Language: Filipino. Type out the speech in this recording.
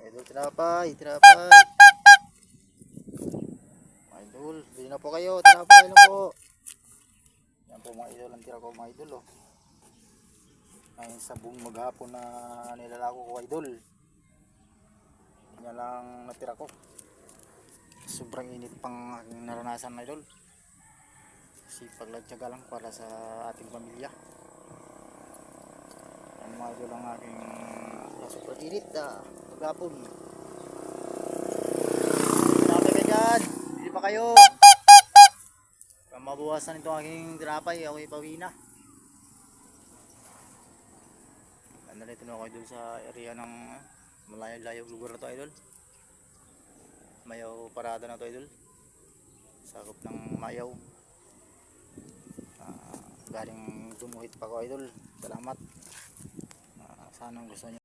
Idol, tinapay, tinapay. Mga idol, bili na po kayo, tinapay na po. Yan po mga idol, ang tira ko mga idol, oh. Ngayon sa buong maghapon na nilalako ko idol. Yan lang natira ko. Sobrang init pang aking naranasan idol. Paglatyaga lang para sa ating pamilya. Yan mga idol ang aking sobrang init na maghapon. Tinapay ka dyan, bili pa kayo. Para mabawasan itong aking tinapay, ako ipawi na. Nandito na ako idol sa area ng malayo-layo lugar na to idol. Mayaw parada na to idol. Sakop ng Mayaw. Galing dumuhit pa ko idol. Salamat. Sana gusto niyo.